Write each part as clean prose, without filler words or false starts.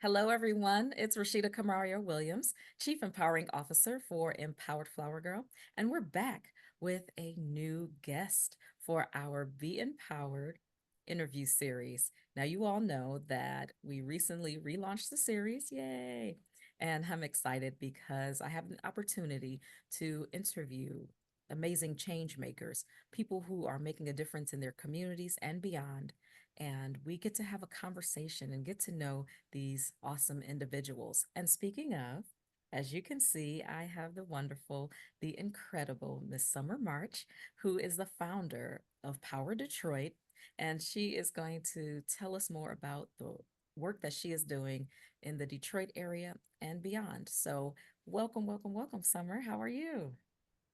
Hello, everyone. It's Rashida Kamaria Williams, Chief Empowering Officer for Empowered Flower Girl, and we're back with a new guest for our Be Empowered interview series. Now, you all know that we recently relaunched the series, yay! And I'm excited because I have an opportunity to interview amazing change makers, people who are making a difference in their communities and beyond. And we get to have a conversation and get to know these awesome individuals. And speaking of, as you can see, I have the wonderful, the incredible Miss Summer March, who is the founder of Power Detroit. And she is going to tell us more about the work that she is doing in the Detroit area and beyond. So, welcome, welcome, welcome, Summer. How are you?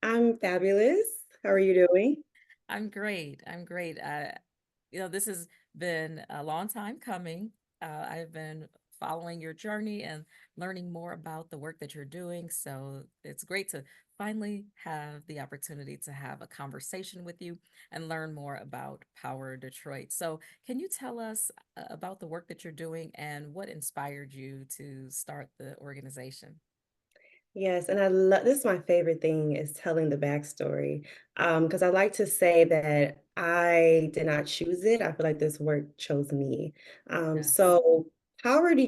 I'm fabulous. How are you doing? I'm great. I'm great. This has been a long time coming. I've been following your journey and learning more about the work that you're doing. So it's great to finally have the opportunity to have a conversation with you and learn more about Power Detroit. So, can you tell us about the work that you're doing and what inspired you to start the organization? Yes, and I love this is my favorite thing is telling the backstory. Because I like to say that I did not choose it. I feel like this work chose me. Yes. So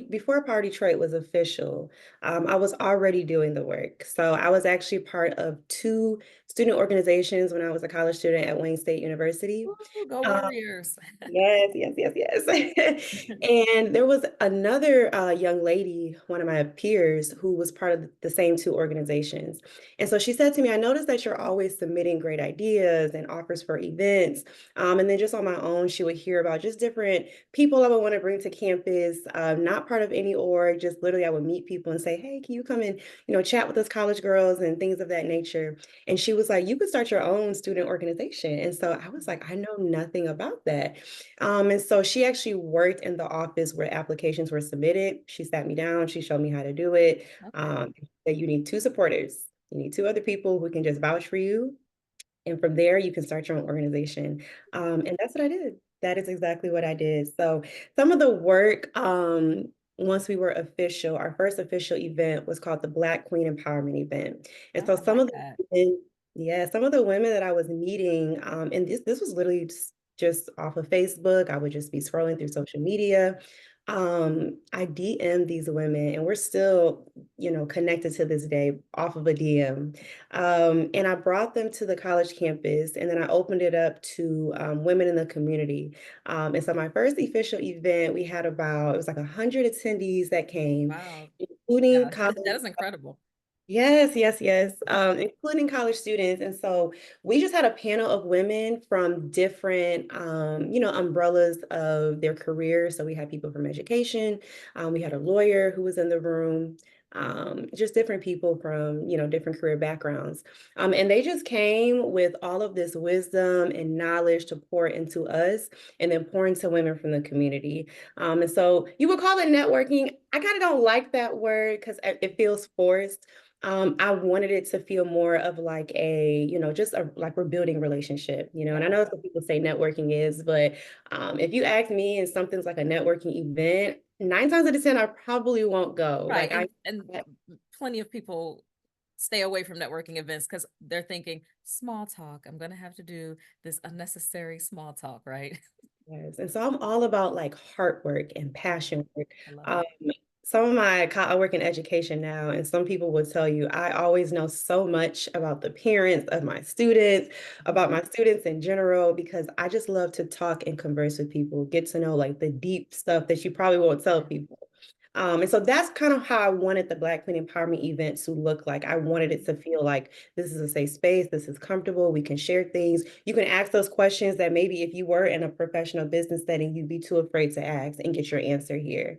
before Power Detroit was official, I was already doing the work. So I was actually part of two student organizations when I was a college student at Wayne State University. Woo, go Um, Warriors. Yes, yes, yes, yes. And there was another young lady, one of my peers, who was part of the same two organizations. And so she said to me, I noticed that you're always submitting great ideas and offers for events. And then just on my own, she would hear about just different people I would want to bring to campus, not part of any org, just literally I would meet people and say, hey, can you come and, chat with us college girls and things of that nature. And she was like, you could start your own student organization. And so I was like, I know nothing about that. And so she actually worked in the office where applications were submitted. She sat me down, she showed me how to do it. Okay. That you need two supporters. You need two other people who can just vouch for you. And from there, you can start your own organization. And that's what I did. That is exactly what I did. So some of the work, once we were official, our first official event was called the Black Queen Empowerment Event. And Oh, so I some like of the that. women, yeah, some of the women that I was meeting, and this was literally just off of Facebook. I would just be scrolling through social media. I DM these women, and we're still, connected to this day off of a DM. And I brought them to the college campus, and then I opened it up to women in the community. And so my first official event, we had it was like 100 attendees that came, Wow. including Yeah, college. that is incredible. Yes, yes, yes. Including college students. And so we just had a panel of women from different, umbrellas of their careers. So we had people from education. We had a lawyer who was in the room. Just different people from, different career backgrounds. And they just came with all of this wisdom and knowledge to pour into us and then pour into women from the community. And so you would call it networking. I kind of don't like that word because it feels forced. I wanted it to feel more of like like we're building relationship, and I Yeah. know some people say networking is, but if you ask me and something's like a networking event, 9 times out of 10, I probably won't go. Right. Like And plenty of people stay away from networking events because they're thinking small talk. I'm gonna have to do this unnecessary small talk, right? yes, and so I'm all about like hard work and passion work. I love Um, it. I work in education now, and some people will tell you I always know so much about the parents of my students, about my students in general, because I just love to talk and converse with people, get to know like the deep stuff that you probably won't tell people. And so that's kind of how I wanted the Black Queen Empowerment event to look like. I wanted it to feel like this is a safe space, this is comfortable, we can share things. You can ask those questions that maybe if you were in a professional business setting, you'd be too afraid to ask and get your answer here.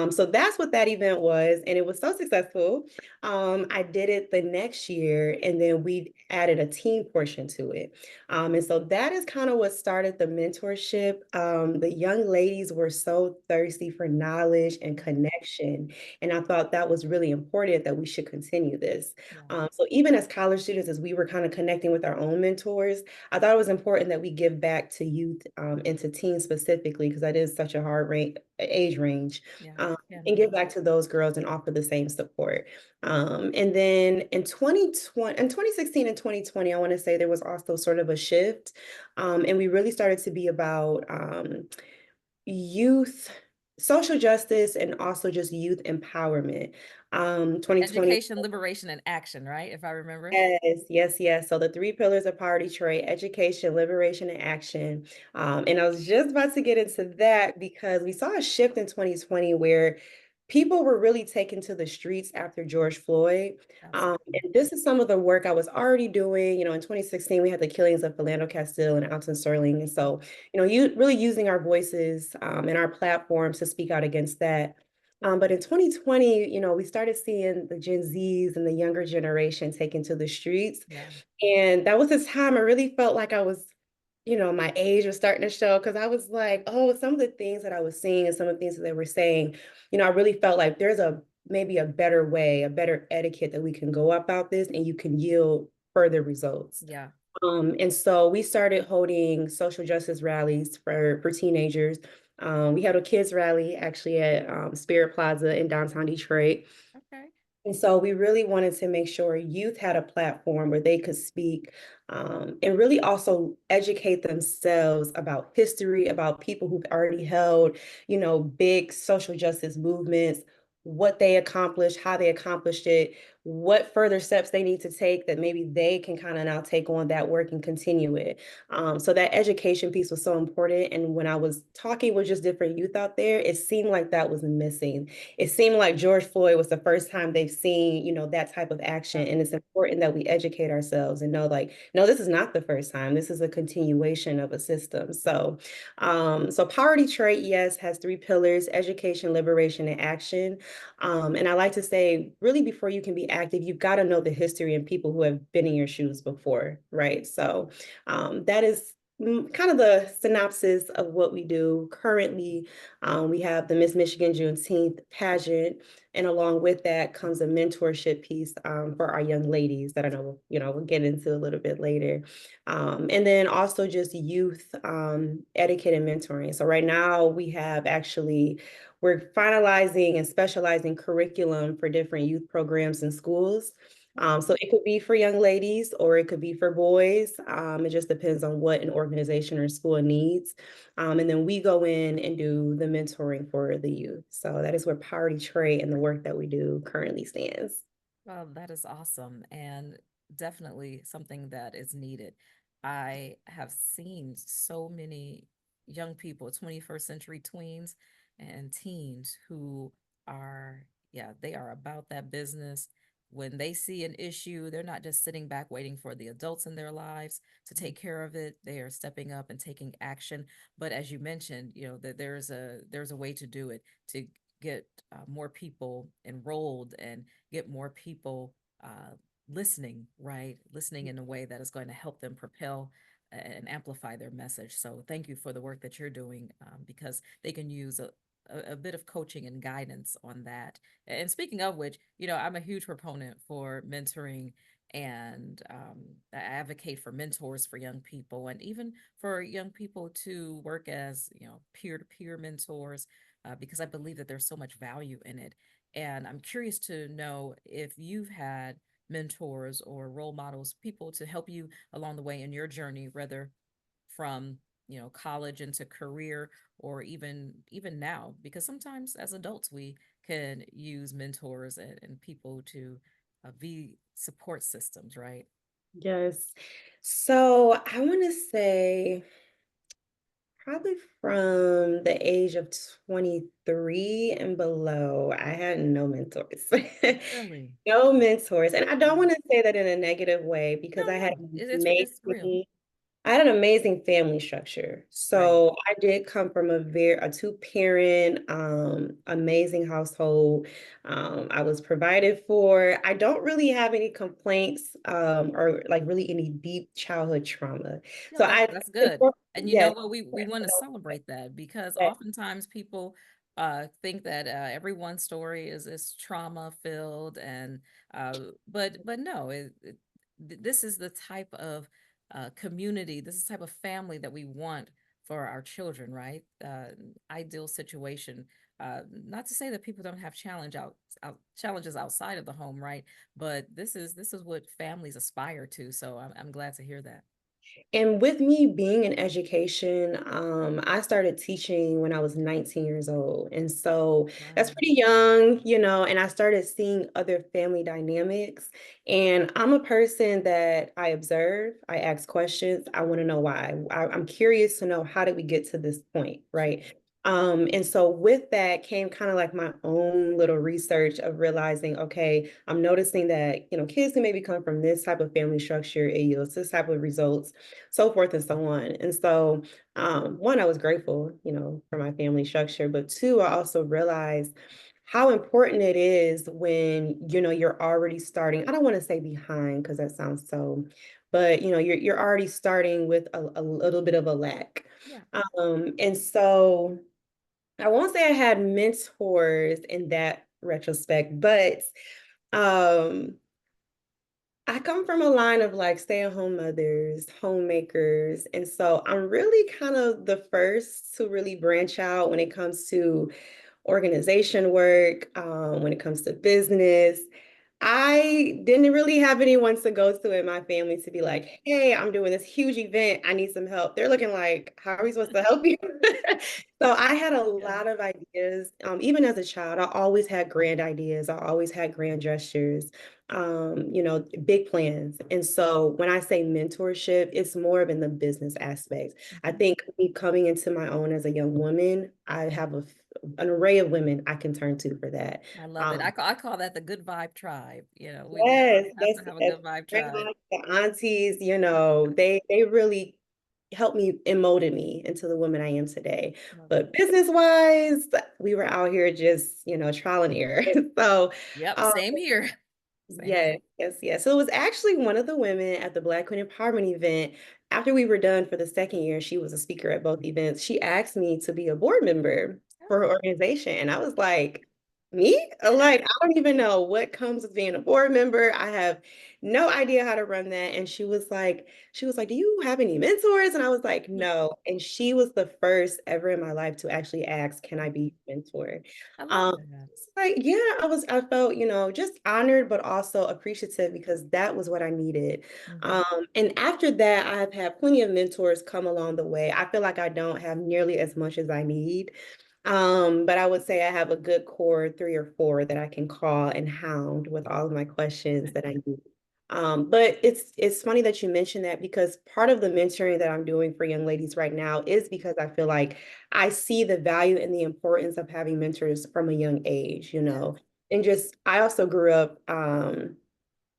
So that's what that event was, and it was so successful. I did it the next year, and then we added a team portion to it. And so that is kind of what started the mentorship. The young ladies were so thirsty for knowledge and connection connection. And I thought that was really important that we should continue this. Yeah. So even as college students, as we were kind of connecting with our own mentors, I thought it was important that we give back to youth and to teens specifically, because that is such a age range, Yeah. Can and be. give back to those girls and offer the same support. And then in 2016 and 2020, I want to say there was also sort of a shift. And we really started to be about youth, social justice, and also just youth empowerment. 2020. Education, liberation, and action, right? If I remember. Yes, yes, yes. So the three pillars of power Detroit: education, liberation, and action. And I was just about to get into that because we saw a shift in 2020 where people were really taken to the streets after George Floyd. Absolutely. And this is some of the work I was already doing. In 2016, we had the killings of Philando Castile and Alton Sterling. And so, you really using our voices and our platforms to speak out against that. But in 2020, we started seeing the Gen Zs and the younger generation taken to the streets. Yeah. And that was this time I really felt like I was, my age was starting to show because I was like, oh, some of the things that I was seeing and some of the things that they were saying, I really felt like there's maybe a better way, a better etiquette that we can go about this and you can yield further results. Yeah. And so we started holding social justice rallies for teenagers. We had a kids rally actually at Spirit Plaza in downtown Detroit. Okay. And so we really wanted to make sure youth had a platform where they could speak and really also educate themselves about history, about people who've already held, big social justice movements, what they accomplished, how they accomplished it, what further steps they need to take that maybe they can kind of now take on that work and continue it. So that education piece was so important. And when I was talking with just different youth out there, it seemed like that was missing. It seemed like George Floyd was the first time they've seen, that type of action. Yeah. And it's important that we educate ourselves and know, like, no, this is not the first time. This is a continuation of a system. So Power Detroit, yes, has three pillars: education, liberation, and action. And I like to say, really, before you can be active, you've got to know the history and people who have been in your shoes before, right? So that is kind of the synopsis of what we do currently. We have the Miss Michigan Juneteenth pageant, and along with that comes a mentorship piece for our young ladies that I know, we'll get into a little bit later. And then also just youth etiquette and mentoring. So right now we're finalizing and specializing curriculum for different youth programs in schools. So it could be for young ladies or it could be for boys. It just depends on what an organization or school needs. And then we go in and do the mentoring for the youth. So that is where Power Detroit and the work that we do currently stands. Well, that is awesome and definitely something that is needed. I have seen so many young people, 21st century tweens and teens who are, yeah, they are about that business. When they see an issue, they're not just sitting back waiting for the adults in their lives to take care of it. They are stepping up and taking action. But as you mentioned, that there's a way to do it to get more people enrolled and get more people listening, right? Listening in a way that is going to help them propel and amplify their message. So thank you for the work that you're doing because they can use a bit of coaching and guidance on that. And speaking of which, I'm a huge proponent for mentoring and I advocate for mentors for young people and even for young people to work as, peer-to-peer mentors because I believe that there's so much value in it. And I'm curious to know if you've had mentors or role models, people to help you along the way in your journey, whether from college into career or even now, because sometimes as adults we can use mentors and people to be support systems, right? Yes. So I want to say probably from the age of 23 and below, I had no mentors. Really? No mentors. And I don't Wow. want to say that in a negative way No, because I had no, it's real. amazing I had an amazing family structure. Right. So I did come from a two-parent, amazing household. I was provided for. I don't really have any complaints, or like really any deep childhood trauma. Yeah, So that's I, that's good. And you know yes, what? We want to celebrate that because yes, oftentimes people think that everyone's story is trauma filled, and but no, this is the type of community, this is the type of family that we want for our children, right? Ideal situation. Not to say that people don't have challenges outside of the home, right? But this is what families aspire to. So I'm glad to hear that. And with me being in education, I started teaching when I was 19 years old. And so that's Wow. pretty young, and I started seeing other family dynamics. And I'm a person that I observe, I ask questions, I want to know why. I'm curious to know how did we get to this point, right? And so with that came kind of like my own little research of realizing, okay, I'm noticing that, kids who maybe come from this type of family structure, it yields this type of results, so forth and so on. And so, one, I was grateful, for my family structure, but two, I also realized how important it is when, you're already starting. I don't want to say behind because that sounds so, but you're already starting with a little bit of a lack. Yeah. And so I won't say I had mentors in that retrospect, but um I come from a line of like stay-at-home mothers, homemakers, and so I'm really kind of the first to really branch out when it comes to organization work, when it comes to business. I didn't really have anyone to go to in my family to be like, hey, I'm doing this huge event. I need some help. They're looking like, how are we supposed to help you? So I had a Yeah. lot of ideas. Even as a child, I always had grand ideas. I always had grand gestures, big plans. And so when I say mentorship, it's more of in the business aspect. I Mhm. think me coming into my own as a young woman, I have an array of women I can turn to for that. I love it. Um, I call that the good vibe tribe. We Yes, have that's to have a that's good vibe tribe. grandma, the aunties, they really helped me and molded me into the woman I am today. Love it. But business-wise, we were out here just, trial and error. So, Yep, um, same here. Same here. yes, yes, yes. So it was actually one of the women at the Black Queen Empowerment event. After we were done for the second year, she was a speaker at both events. She asked me to be a board member for her Oh, organization. And I was like, me? Like, I don't even know what comes with being a board member. I have no idea how to run that. And she was like, do you have any mentors? And I was like, no. And she was the first ever in my life to actually ask, can I be your mentor? I love Um, that. like, yeah, I felt, just honored, but also appreciative because that was what I needed. Mhm. And after that, I've had plenty of mentors come along the way. I feel like I don't have nearly as much as I need. But I would say I have a good core three or four that I can call and hound with all of my questions that I need. But it's funny that you mentioned that because part of the mentoring that I'm doing for young ladies right now is because I feel like I see the value and the importance of having mentors from a young age, Yeah, and just I also grew up,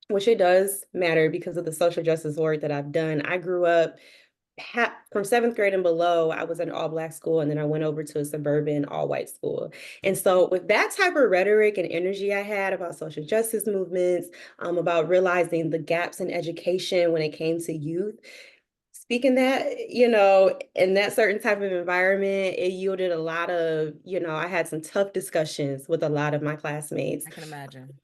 which it does matter because of the social justice work that I've done. I grew up from seventh grade and below, I was in an all black school, and then I went over to a suburban all white school. And so, with that type of rhetoric and energy I had about social justice movements, about realizing the gaps in education when it came to youth, speaking that, in that certain type of environment, it yielded a lot of, I had some tough discussions with a lot of my classmates. I can imagine.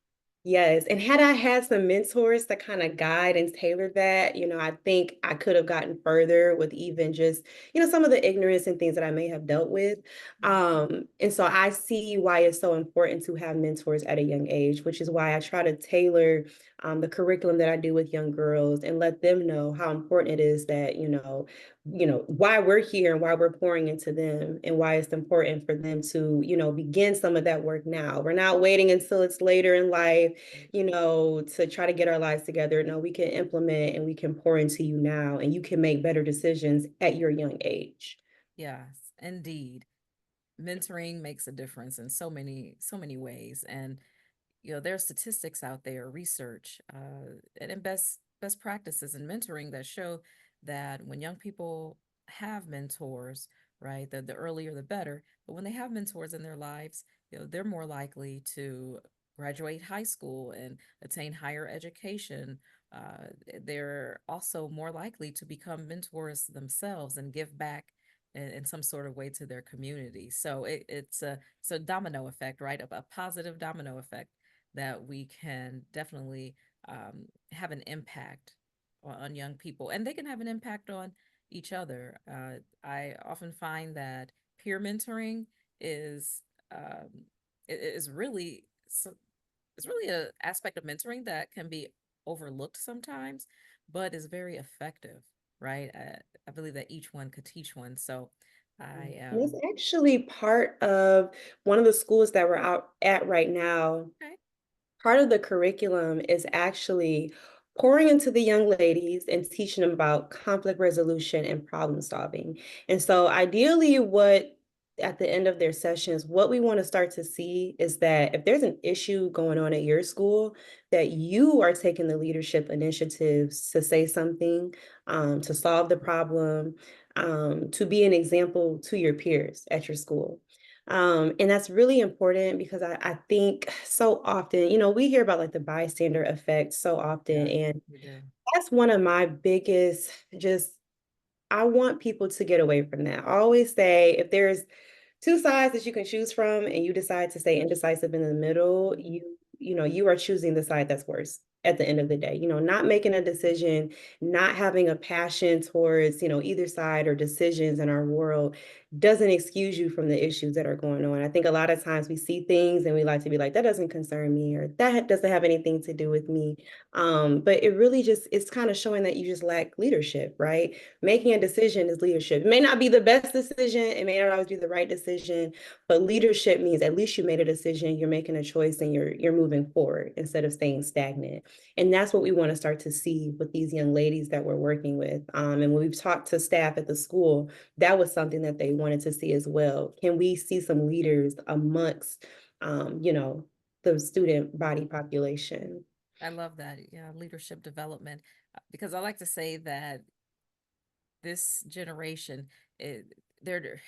Yes, and had I had some mentors to kind of guide and tailor that, I think I could have gotten further with even just, some of the ignorance and things that I may have dealt with. Mhm. And so I see why it's so important to have mentors at a young age, which is why I try to tailor the curriculum that I do with young girls and let them know how important it is that, why we're here and why we're pouring into them and why it's important for them to, begin some of that work now. We're not waiting until it's later in life, to try to get our lives together. No, we can implement and we can pour into you now and you can make better decisions at your young age. Yes, indeed. Mentoring makes a difference in so many ways. And there are statistics out there, research, and best practices in mentoring that show that when young people have mentors, right, the earlier the better. But when they have mentors in their lives, they're more likely to graduate high school and attain higher education. They're also more likely to become mentors themselves and give back in some sort of way to their community. So it's a domino effect, right? A positive domino effect that we can definitely have an impact on young people, and they can have an impact on each other. I often find that peer mentoring is is really it's really a aspect of mentoring that can be overlooked sometimes, but is very effective, right? I believe that each one could teach one. So Mm. I And it's actually part of one of the schools that we're out at right now. okay, Part of the curriculum is actually pouring into the young ladies and teaching them about conflict resolution and problem solving. And so ideally what at the end of their sessions, what we want to start to see is that if there's an issue going on at your school, that you are taking the leadership initiatives to say something, to solve the problem, to be an example to your peers at your school. And that's really important because I think so often, we hear about like the bystander effect so often. yeah, And we do. that's one of my biggest, just, I want people to get away from that. I always say if there's two sides that you can choose from and you decide to stay indecisive in the middle, you are choosing the side that's worse at the end of the day. Not making a decision, not having a passion towards, either side or decisions in our world doesn't excuse you from the issues that are going on. I think a lot of times we see things and we like to be like, that doesn't concern me or that doesn't have anything to do with me. But it really just it's kind of showing that you just lack leadership, right? Making a decision is leadership. It may not be the best decision, it may not always be the right decision, but leadership means at least you made a decision, you're making a choice, and you're moving forward instead of staying stagnant. And that's what we want to start to see with these young ladies that we're working with. And when we've talked to staff at the school, that was something that they wanted to see as well. Can we see some leaders amongst, um, you know, the student body population? I love that. Yeah, leadership development. Because I like to say that this generation, it, they're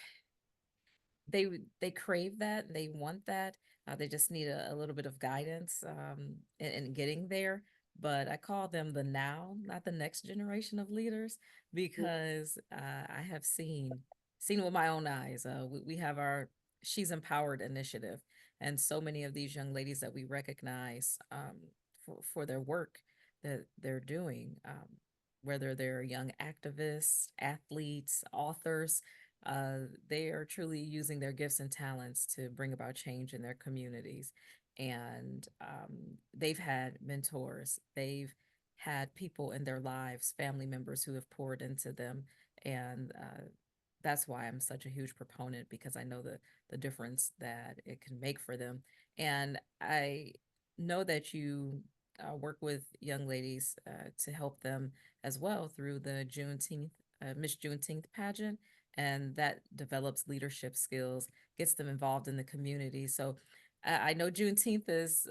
they crave that, they want that. They just need a little bit of guidance in getting there. But I call them the now, not the next generation of leaders, because I have seen with my own eyes. We have our She's Empowered initiative, and so many of these young ladies that we recognize for their work that they're doing, whether they're young activists, athletes, authors, they are truly using their gifts and talents to bring about change in their communities. And they've had mentors, they've had people in their lives, family members who have poured into them. And that's why I'm such a huge proponent, because I know the difference that it can make for them. And I know that you work with young ladies to help them as well through the Miss Juneteenth pageant, and that develops leadership skills, gets them involved in the community. So I know Juneteenth is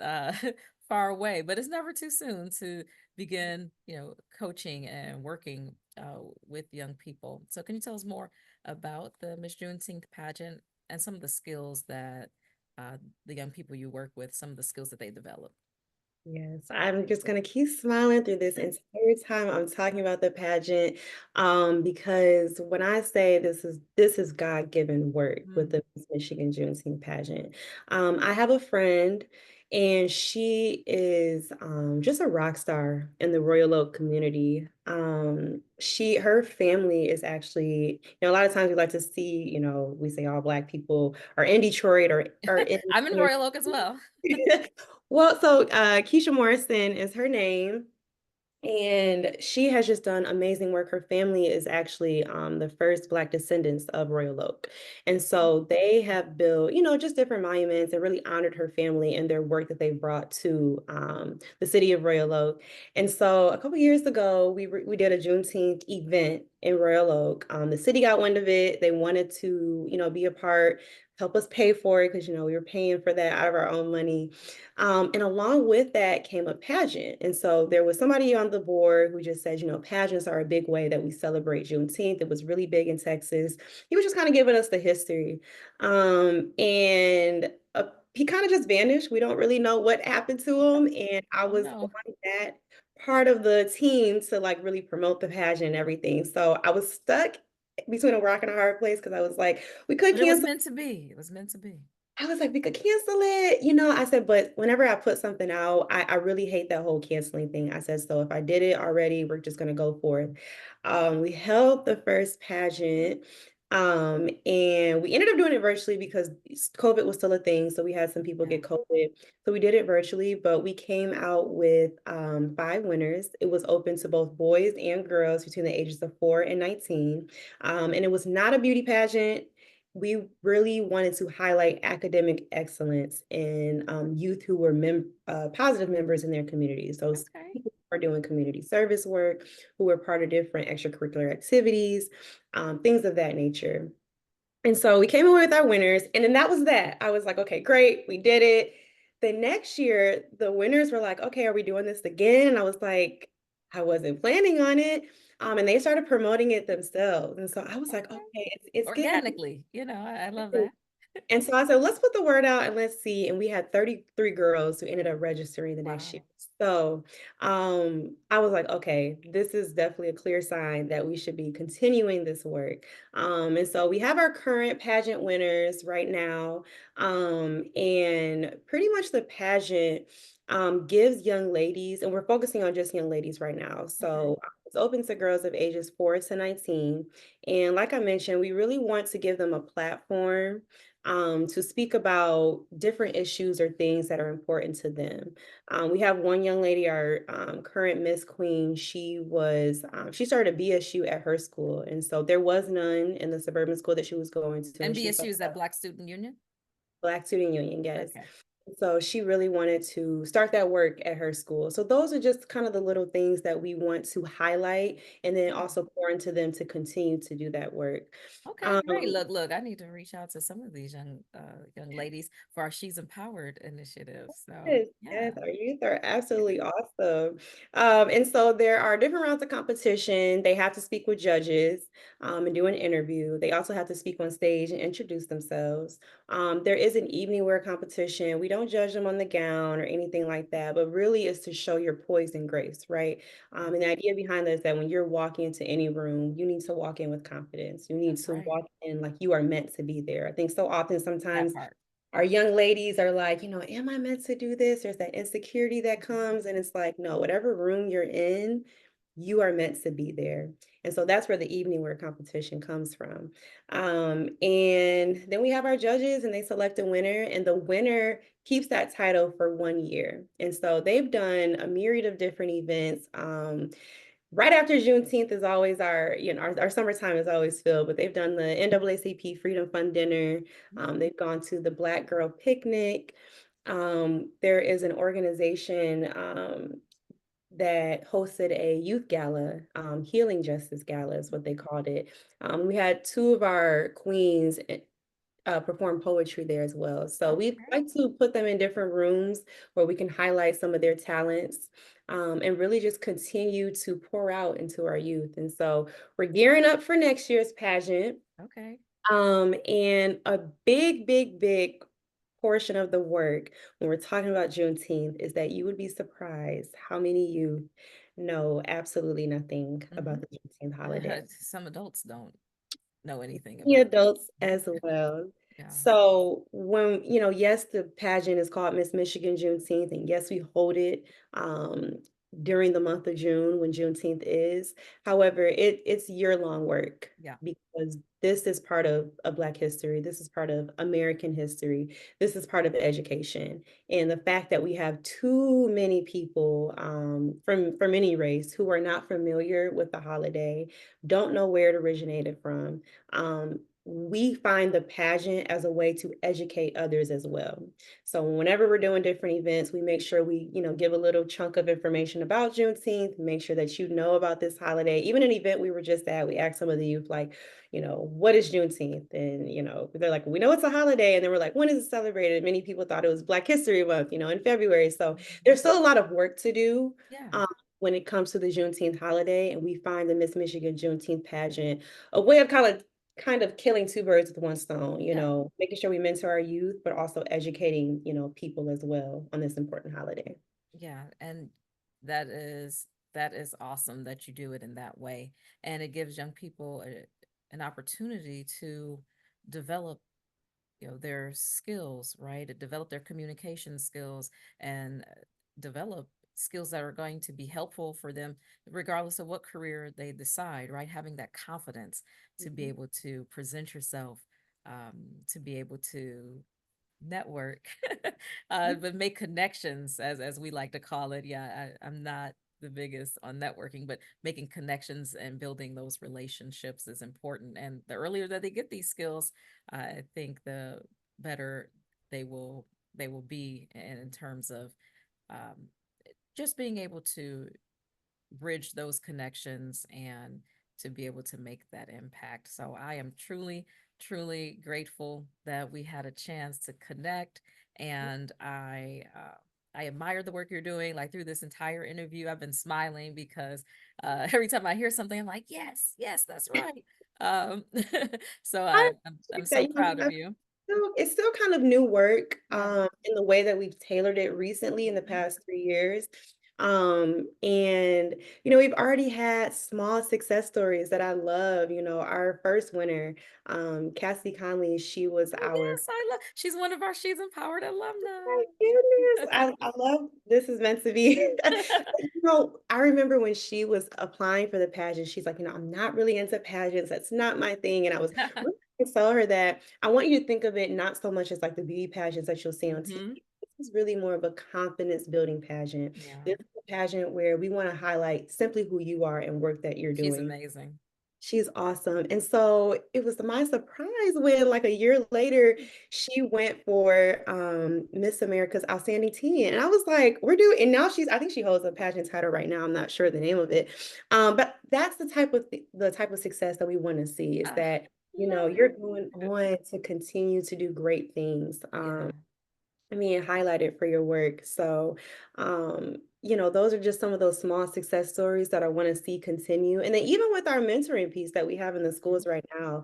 far away, but it's never too soon to begin, coaching and working with young people. So can you tell us more about the Miss Juneteenth pageant and some of the skills that the young people you work with, some of the skills that they develop? Yes, I'm just gonna keep smiling through this entire time I'm talking about the pageant, because when I say this is God-given work with Mm. the Miss Michigan Juneteenth pageant. I have a friend, and she is just a rock star in the Royal Oak community. Her family is actually, a lot of times we like to see, we say all Black people are in Detroit or are in. I'm in Royal Oak as well. Well, so, Keisha Morrison is her name, and she has just done amazing work. Her family is actually, the first Black descendants of Royal Oak, and so they have built, just different monuments and really honored her family and their work that they brought to, the city of Royal Oak, and so a couple years ago, we did a Juneteenth event in Royal Oak. The city got wind of it. They wanted to, be a part, help us pay for it because, we were paying for that out of our own money, and along with that came a pageant. And so there was somebody on the board who just said, pageants are a big way that we celebrate Juneteenth. It was really big in Texas. He was just kind of giving us the history. And he kind of just vanished. We don't really know what happened to him. And I Oh was no. on that part of the team to like really promote the pageant and everything. So I was stuck between a rock and a hard place because I was like, we could But it was cancel. meant to be. It was meant to be. I was like, we could cancel it. I said, but whenever I put something out, I really hate that whole canceling thing. I said, so if I did it already, we're just going to go for it. We held the first pageant. And we ended up doing it virtually because COVID was still a thing. So we had some people Yeah. get COVID. So we did it virtually, but we came out with five winners. It was open to both boys and girls between the ages of 4 and 19. And it was not a beauty pageant. We really wanted to highlight academic excellence in youth who were positive members in their communities. Those Okay. people who are doing community service work, who were part of different extracurricular activities, things of that nature. And so we came away with our winners, and then that was that. I was like, okay, great, we did it. The next year, the winners were like, okay, are we doing this again? And I was like, I wasn't planning on it. And they started promoting it themselves. And so I was like, okay, Okay. it's getting. Organically, I love that. And so I said, let's put the word out and let's see. And we had 33 girls who ended up registering the next year. Wow. So I was like, okay, this is definitely a clear sign that we should be continuing this work. And so we have our current pageant winners right now. And pretty much the pageant gives young ladies, and we're focusing on just young ladies right now. Okay. So it's open to girls of ages 4 to 19. And like I mentioned, we really want to give them a platform to speak about different issues or things that are important to them. We have one young lady, our current Miss Queen. She started a BSU at her school, and so there was none in the suburban school that she was going to, And and she BSU felt is that Black Student Union? Black Student Union, yes. Okay. So she really wanted to start that work at her school. So those are just kind of the little things that we want to highlight and then Yeah. also pour into them to continue to do that work. Okay, Um, great. Look, I need to reach out to some of these young ladies for our She's Empowered initiative. So Yes, yeah. yes, our youth are absolutely awesome. And so there are different rounds of competition. They have to speak with judges and do an interview. They also have to speak on stage and introduce themselves. There is an evening wear competition. We don't judge them on the gown or anything like that, but really is to show your poise and grace, right? Yeah, And the idea behind that is that when you're walking into any room, you need to walk in with confidence. You need that's to right. walk in like you are meant to be there. I think so often That sometimes part. our young ladies are like, am I meant to do this? There's that insecurity that comes, and it's like, no, whatever room you're in, you are meant to be there. And so that's where the evening wear competition comes from. And then we have our judges, and they select a winner, and the winner keeps that title for 1 year. And so they've done a myriad of different events. Right after Juneteenth is always our summertime is always filled, but they've done the NAACP Freedom Fund dinner. They've gone to the Black Girl Picnic. There is an organization that hosted a youth gala, Healing Justice Gala is what they called it. We had two of our queens perform poetry there as well. So we Okay. like to put them in different rooms where we can highlight some of their talents and really just continue to pour out into our youth. And so we're gearing up for next year's pageant. Okay. And a big, big, big portion of the work when we're talking about Juneteenth is that you would be surprised how many youth know absolutely nothing about Hmm. the Juneteenth holiday. Some adults don't know anything The about adults it. as well. Yeah. So when, yes, the pageant is called Miss Michigan Juneteenth, and yes, we hold it during the month of June when Juneteenth is. However, it's year-long work Yeah. because this is part of Black history. This is part of American history. This is part of education. And the fact that we have too many people from any race who are not familiar with the holiday, don't know where it originated from, we find the pageant as a way to educate others as well. So whenever we're doing different events, we make sure we, give a little chunk of information about Juneteenth, make sure that you know about this holiday. Even an event we were just at, we asked some of the youth, like, what is Juneteenth? And, they're like, we know it's a holiday. And then we're like, when is it celebrated? Many people thought it was Black History Month, in February. So Mhm. there's still a lot of work to do. Yeah. When it comes to the Juneteenth holiday, and we find the Miss Michigan Juneteenth pageant a way of kind of killing two birds with one stone, Yeah. making sure we mentor our youth, but also educating, people as well on this important holiday. Yeah. And that is that is awesome that you do it in that way. And it gives young people an opportunity to develop, their skills, right? To develop their communication skills and develop skills that are going to be helpful for them regardless of what career they decide, right? Having that confidence to be Mhm. able to present yourself, to be able to network, but make connections, as we like to call it. Yeah, I'm not the biggest on networking, but making connections and building those relationships is important. And the earlier that they get these skills, I think the better they will they will be in terms of um, just being able to bridge those connections and to be able to make that impact. So I am truly, truly grateful that we had a chance to connect, and I admire the work you're doing. Like through this entire interview, I've been smiling because every time I hear something, I'm like, yes, yes, that's right. Um, so I I'm appreciate so that, proud of you. it's still kind of new work, Yeah. in the way that we've tailored it recently in the Mhm. past 3 years. And, we've already had small success stories that I love. Our first winner, Cassie Conley, she was Oh our yes, I love. She's one of our She's Empowered alumni. my goodness. I love this is meant to be. I remember when she was applying for the pageant, she's like, I'm not really into pageants. That's not my thing. And I was really trying to tell her that I want you to think of it not so much as like the beauty pageants that you'll see on TV. Hmm. This is really more of a confidence building pageant. Yeah, This is a pageant where we want to highlight simply who you are and work that you're she's doing. amazing. She's awesome, and so it was my surprise when, like, a year later, she went for, Miss America's Outstanding Teen, and I was like, "We're doing," and now I think she holds a pageant title right now, I'm not sure the name of it, but that's the type of success that we wanna see is Ah, that, love you're it. going on to continue to do great things, Yeah. highlighted for your work. So, those are just some of those small success stories that I want to see continue. And then even with our mentoring piece that we have in the Mhm. schools right now,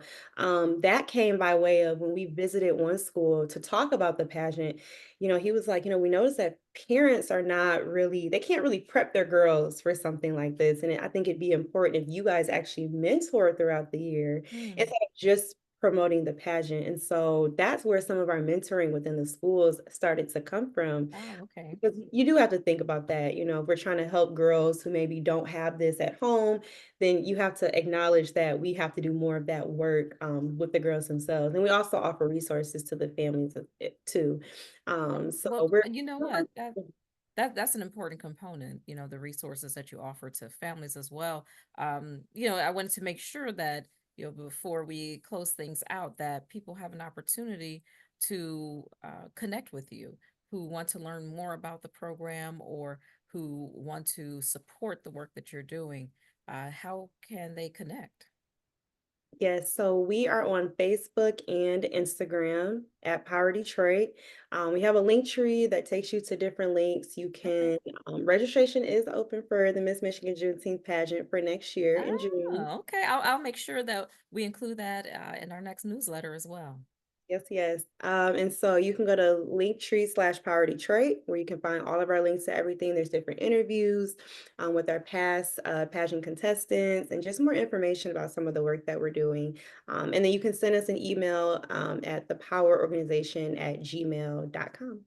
that came by way of when we visited one school to talk about the pageant. He was like, we noticed that parents are not really, they can't really prep their girls for something like this. And I think it'd be important if you guys actually mentor throughout the year instead Hmm. of just promoting the pageant. And so that's where some of our mentoring within the schools started to come from. Oh, okay. Because you do have to think about that. If we're trying to help girls who maybe don't have this at home, then you have to acknowledge that we have to do more of that work with the girls themselves. And we also offer resources to the families too. So Well, we're you know what? That's an important component, the resources that you offer to families as well. I wanted to make sure that, before we close things out, that people have an opportunity to connect with you who want to learn more about the program or who want to support the work that you're doing. How can they connect? Yes, so we are on Facebook and Instagram at Power Detroit. We have a link tree that takes you to different links. You Okay. can, registration is open for the Miss Michigan Juneteenth pageant for next year in June. Oh, okay. I'll make sure that we include that in our next newsletter as well. Yes, yes. And so you can go to Linktree/Power Detroit, where you can find all of our links to everything. There's different interviews with our past pageant contestants and just more information about some of the work that we're doing. And then you can send us an email at thepowerorganization@gmail.com.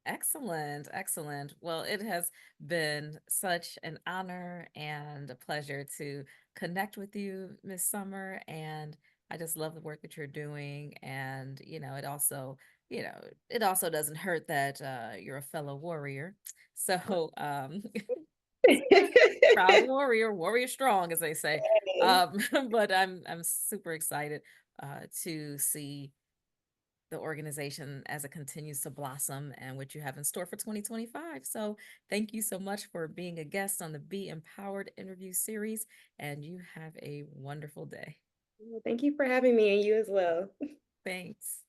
Excellent, excellent. Well, it has been such an honor and a pleasure to connect with you, Miss Summer. And I just love the work that you're doing. And, you know, it also doesn't hurt that you're a fellow warrior. So, proud warrior, warrior strong, as they say. Um, but I'm super excited to see the organization as it continues to blossom and what you have in store for 2025. So, thank you so much for being a guest on the Be Empowered interview series, and you have a wonderful day. Well, thank you for having me and you as well. Thanks.